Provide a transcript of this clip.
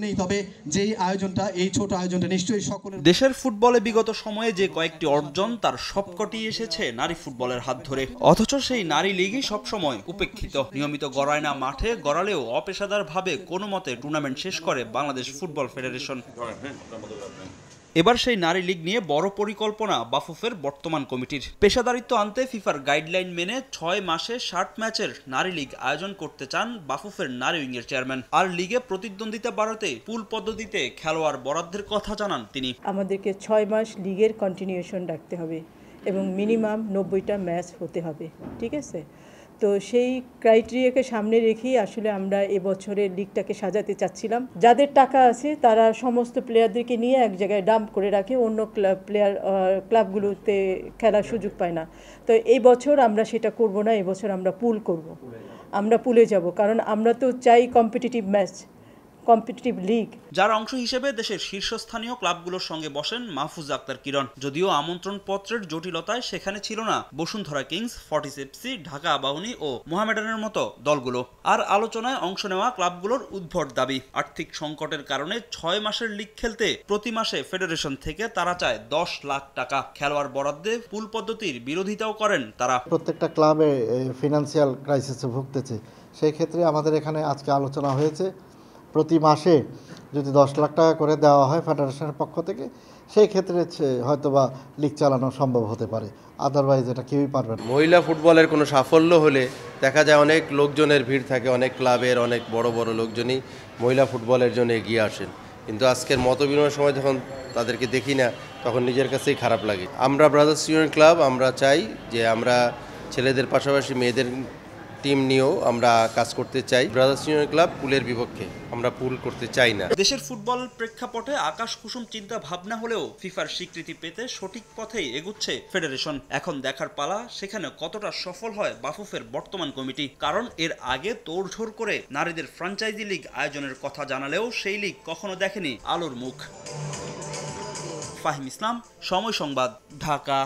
নেই, তবে যেই আয়োজনটা, এই ছোট আয়োজনটা নিশ্চয়ই সকলের। দেশের ফুটবলে বিগত সময়ে যে কয়েকটি অর্জন তার সবকটি এসেছে নারী ফুটবলের হাত ধরে, অথচ সেই নারী লিগই সবসময় উপেক্ষিত। নিয়মিত গড়ায় না মাঠে গড়ালেও অপেশাদার ভাবে কোনো মতে টুর্নামেন্ট শেষ করে বাংলাদেশ ফুটবল ফেডারেশন। এবার সেই নারী লীগ নিয়ে বড় পরিকল্পনা বাফুফের বর্তমান কমিটির। পেশাদারিত্ব আনতে ফিফার গাইডলাইন মেনে 6 মাসে 60 ম্যাচের নারী লীগ আয়োজন করতে চান বাফুফের নারী উইংয়ের চেয়ারম্যান। আর লিগে প্রতিদ্বন্দ্বিতা বাড়াতে পুল পদ্ধতিতে খেলোয়াড় বরাদ্দের কথা জানান তিনি। আমাদেরকে 6 মাস লিগের কন্টিনিউশন রাখতে হবে এবং মিনিমাম 90টা ম্যাচ হতে হবে, ঠিক আছে? তো সেই ক্রাইটেরিয়াকে সামনে রেখেই আসলে আমরা এবছরের লিগটাকে সাজাতে চাচ্ছিলাম। যাদের টাকা আছে তারা সমস্ত প্লেয়ারদেরকে নিয়ে এক জায়গায় ডাম্প করে রাখে, অন্য ক্লাবগুলোতে খেলার সুযোগ পায় না। তো এই বছর আমরা সেটা করব না, এবছর আমরা পুল করব, আমরা পুলে যাব, কারণ আমরা তো চাই কম্পিটিটিভ ম্যাচ, কম্পিটিটিভ লিগ। যার অংশ হিসেবে দেশের শীর্ষস্থানীয় ক্লাবগুলোর সঙ্গে বসেন মাহফুজ আক্তার কিরণ। যদিও আমন্ত্রণ পত্রের জটিলতায় সেখানে ছিল না Bashundhara Kings, Fortis FC, Dhaka Abahani ও মোহামেডানের মতো দলগুলো। আর আলোচনায় অংশ নেওয়া ক্লাবগুলোর উদ্ভট দাবি, আর্থিক সংকটের কারণে 6 মাসের লিগ খেলতে প্রতি মাসে ফেডারেশন থেকে তারা চায় 10 লাখ টাকা। খেলোয়াড় বরাদ্দে পুল পদ্ধতির বিরোধিতাও করেন তারা। প্রত্যেকটা ক্লাবে ফিনান্সিয়াল ক্রাইসিসে ভুগতেছে, সেই ক্ষেত্রে আমাদের এখানে আজকে আলোচনা হয়েছে প্রতি মাসে যদি 10 লাখ টাকা করে দেওয়া হয় ফেডারেশনের পক্ষ থেকে, সেই ক্ষেত্রে হয়তোবা লিগ চালানো সম্ভব হতে পারে, আদারওয়াইজ এটা কেউই পারবে না। মহিলা ফুটবলের কোনো সাফল্য হলে দেখা যায় অনেক লোকজনের ভিড় থাকে, অনেক ক্লাবের অনেক বড় বড় লোকজনই মহিলা ফুটবলের জন্য এগিয়ে আসেন, কিন্তু আজকের মতবিনিময়ের সময় যখন তাদেরকে দেখি না তখন নিজের কাছেই খারাপ লাগে। আমরা ব্রাদার্স ইউনিয়ন ক্লাব আমরা চাই যে আমরা ছেলেদের পাশাপাশি মেয়েদের টিম নিয়েও আমরা কাজ করতে চাই। ব্রাদার্স ইউনিয়ন ক্লাব পুলের বিপক্ষে, আমরা পুল করতে চাই না। দেশের ফুটবল প্রেক্ষাপটে আকাশ কুসুম চিন্তা ভাবনা হলেও ফিফার স্বীকৃতি পেতে সঠিক পথেই এগুচ্ছে ফেডারেশন। এখন দেখার পালা সেখানে কতটা সফল হয় বাফুফের বর্তমান কমিটি। কারণ এর আগে তোড়ঝোড় করে নারীদের ফ্র্যাঞ্চাইজি লিগ আয়োজনের কথা জানালেও সেই লিগ কখনো দেখেনি আলোর মুখ। ফাহিম ইসলাম, সময় সংবাদ, ঢাকা।